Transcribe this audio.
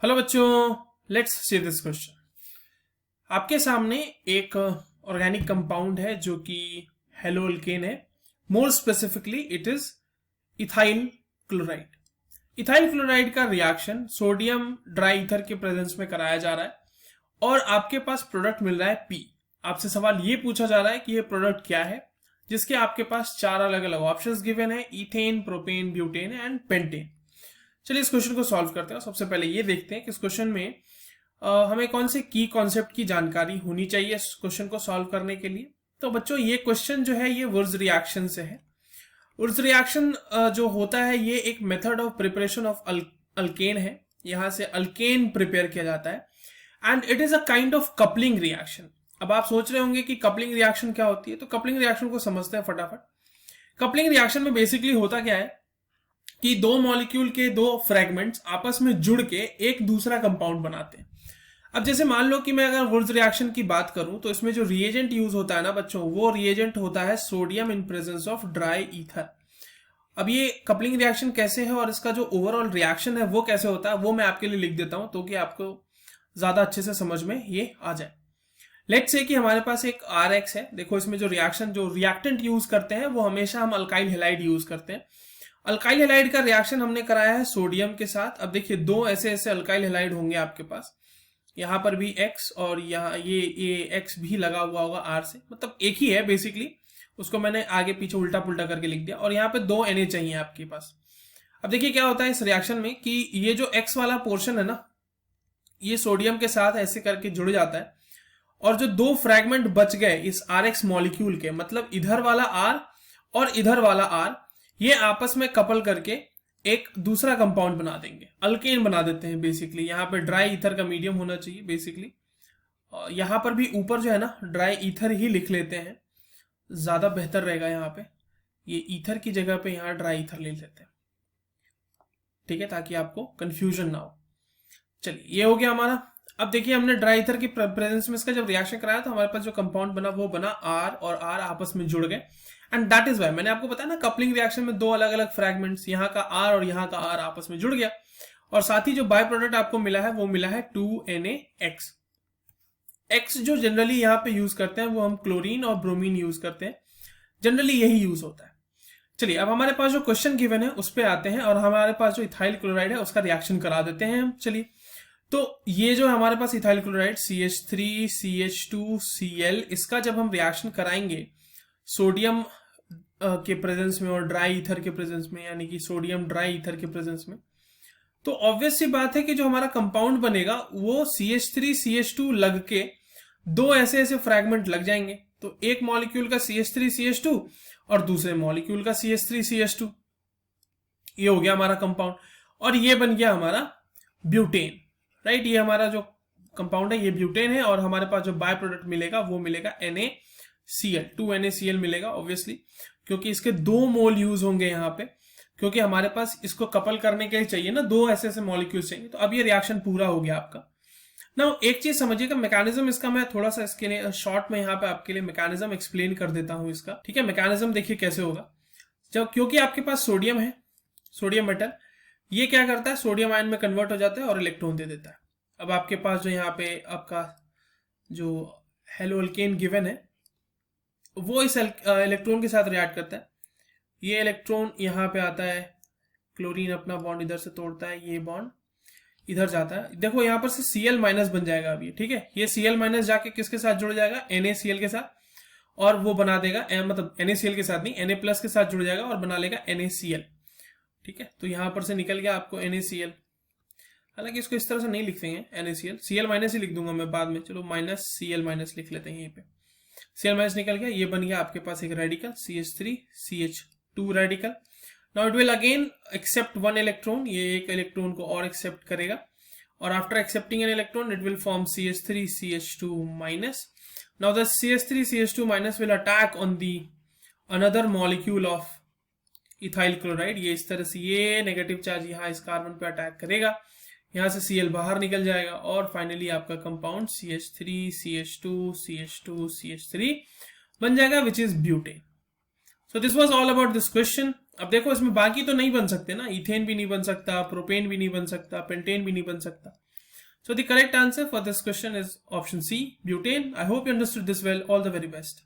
Hello बच्चों, let's see this question. आपके सामने एक ऑर्गेनिक कंपाउंड है जो कि हेलोअल्केन है। More specifically it is ethyl chloride. Ethyl chloride का रिएक्शन सोडियम ड्राई ईथर के प्रेजेंस में कराया जा रहा है और आपके पास प्रोडक्ट मिल रहा है पी। आपसे सवाल ये पूछा जा रहा है कि ये प्रोडक्ट क्या है, जिसके आपके पास चार अलग अलग ऑप्शंस गिवन है: ethane, propane, butane and pentane. चलिए इस क्वेश्चन को सॉल्व करते हैं। सबसे पहले ये देखते हैं कि इस क्वेश्चन में हमें कौन से की कॉन्सेप्ट की जानकारी होनी चाहिए इस क्वेश्चन को सॉल्व करने के लिए। तो बच्चों, ये क्वेश्चन जो है ये वुर्ज रिएक्शन से है। वुर्ज रिएक्शन जो होता है ये एक method of preparation of alkane है। यहां से अल्केन प्रिपेयर किया जाता है and it is a kind of coupling reaction. अब आप सोच रहे होंगे कि कपलिंग रिएक्शन क्या होती है, तो कपलिंग रिएक्शन को समझते हैं फटाफट। कपलिंग रिएक्शन में बेसिकली होता क्या है कि दो मॉलिक्यूल के दो फ्रेगमेंट्स आपस में जुड़ के एक दूसरा कंपाउंड बनाते हैं। अब जैसे मान लो कि मैं अगर वुर्ज रिएक्शन की बात करूं तो इसमें जो रिएजेंट यूज होता है ना बच्चों, वो रिएजेंट होता है sodium in presence of dry ether. अब ये कपलिंग रिएक्शन कैसे है और इसका जो ओवरऑल रिएक्शन है वो कैसे होता है वो मैं आपके लिए लिख देता हूं तो कि आपको ज्यादा अच्छे से समझ में ये आ जाए। लेट्स से कि हमारे पास एक RX है। देखो इसमें जो रिएक्शन जो रिएक्टेंट यूज करते हैं वो हमेशा हम अल्काइल हैलाइड यूज करते हैं। अल्काइल हैलाइड का रिएक्शन हमने कराया है सोडियम के साथ। अब देखिए दो ऐसे ऐसे अल्काइल हैलाइड होंगे आपके पास, यहां पर भी X और यहाँ ये X भी लगा हुआ होगा R से, मतलब एक ही है बेसिकली। उसको मैंने आगे पीछे उल्टा पुल्टा करके लिख दिया और यहाँ पे दो Na चाहिए आपके पास। अब देखिए क्या होता है इस रिएक्शन में कि ये जो X वाला पोर्शन है ना, ये सोडियम के साथ ऐसे करके जुड़ जाता है और जो दो फ्रैगमेंट बच गए इस RX मॉलिक्यूल के, मतलब इधर वाला R और इधर वाला R, ये आपस में कपल करके एक दूसरा कंपाउंड बना देंगे, अल्केन बना देते हैं बेसिकली। यहाँ पे ड्राई ईथर का मीडियम होना चाहिए बेसिकली। यहाँ पर भी ऊपर जो है ना ड्राई ईथर ही लिख लेते हैं, ज्यादा बेहतर रहेगा। यहाँ पे ये ईथर की जगह पे यहाँ ड्राई ईथर ले लेते हैं, ठीक है, ताकि आपको कंफ्यूजन ना हो। चलिए ये हो गया हमारा। अब देखिए हमने ड्राई ईथर की प्रेजेंस में इसका जब रिएक्शन कराया तो हमारे पास जो कंपाउंड बना वो बना R और R आपस में जुड़ गए एंड दैट इज वाई मैंने आपको बताया ना कपलिंग रिएक्शन में दो अलग अलग फ्रैगमेंट्स, यहाँ का R और यहाँ का R आपस में जुड़ गया और साथ ही जो बाय प्रोडक्ट आपको मिला है वो मिला है 2NaX। X जो जनरली यहाँ पे यूज करते हैं वो हम क्लोरीन और ब्रोमीन यूज करते हैं, जनरली यही यूज होता है। चलिए अब हमारे पास जो क्वेश्चन गिवन है उस पर आते हैं और हमारे पास जो इथाइल क्लोराइड है उसका रिएक्शन करा देते हैं हम। चलिए तो ये जो हमारे पास ethyl chloride CH3 CH2 Cl, इसका जब हम रिएक्शन कराएंगे सोडियम के प्रेजेंस में और ड्राई ईथर के प्रेजेंस में, यानी कि सोडियम ड्राई ईथर के प्रेजेंस में, तो ऑब्वियस सी बात है कि जो हमारा कंपाउंड बनेगा वो CH3 CH2 लग के दो ऐसे ऐसे फ्रैगमेंट लग जाएंगे। तो एक मॉलिक्यूल का CH3 CH2 और दूसरे मॉलिक्यूल का CH3 CH2, ये हो गया हमारा कंपाउंड और ये बन गया हमारा ब्यूटेन, राइट। ये हमारा जो कंपाउंड है ये ब्यूटेन है और हमारे पास जो बाय प्रोडक्ट मिलेगा वो मिलेगा NaCl, 2NaCl मिलेगा ऑब्वियसली, क्योंकि इसके दो मोल यूज होंगे यहाँ पे, क्योंकि हमारे पास इसको कपल करने के लिए चाहिए ना दो ऐसे ऐसे मॉलिक्यूल्स चाहिए। तो अब ये रिएक्शन पूरा हो गया आपका। ना एक चीज समझिएगा, मैकेनिज्म इसका मैं थोड़ा सा इसके लिए शॉर्ट में यहाँ पे आपके लिए मैकेनिज्म एक्सप्लेन कर देता हूँ इसका, ठीक है। मैकेनिज्म देखिए कैसे होगा। जब क्योंकि आपके पास सोडियम है, सोडियम मेटल, ये क्या करता है सोडियम आयन में कन्वर्ट हो जाता है और इलेक्ट्रॉन दे देता है। अब आपके पास जो यहाँ पे आपका जो हेलोअल्केन गिवन है वो इस इलेक्ट्रॉन के साथ रिएक्ट करता है। ये इलेक्ट्रॉन यहाँ पे आता है, क्लोरीन अपना बॉन्ड इधर से तोड़ता है, ये बॉन्ड इधर जाता है। देखो यहाँ पर से Cl माइनस बन जाएगा अभी, ठीक है। ये Cl माइनस जाके किसके साथ जुड़ जाएगा, NaCl के साथ, और वो बना देगा मतलब NaCl के साथ नहीं, Na प्लस के साथ जुड़ जाएगा और बना लेगा NaCl, ठीक है। तो यहां पर से निकल गया आपको NaCl। हालांकि इसको इस तरह से नहीं लिखेंगे NaCl, Cl माइनस ही लिख दूंगा मैं बाद में। चलो माइनस Cl माइनस लिख लेते हैं यहीं पे। Cl माइनस निकल गया, ये बन गया आपके पास एक radical CH3 CH2 radical. Now it will again except one electron, ये एक इलेक्ट्रॉन को और एक्सेप्ट करेगा और after accepting an electron it will form CH3 CH2 minus. Now the CH3 CH2 minus will attack on the another molecule of ethyl chloride. ये इस तरह से ये नेगेटिव चार्ज यहाँ इस कार्बन पे अटैक करेगा, यहाँ से Cl बाहर निकल जाएगा और फाइनली आपका compound CH3 CH2 CH2 CH3 बन जाएगा, which is butane. So this was all about this question. अब देखो इसमें बाकी तो नहीं बन सकते ना, इथेन भी नहीं बन सकता, प्रोपेन भी नहीं बन सकता, पेंटेन भी नहीं बन सकता, So the correct answer for this question is option C, butane. I hope you understood this well. All the very best.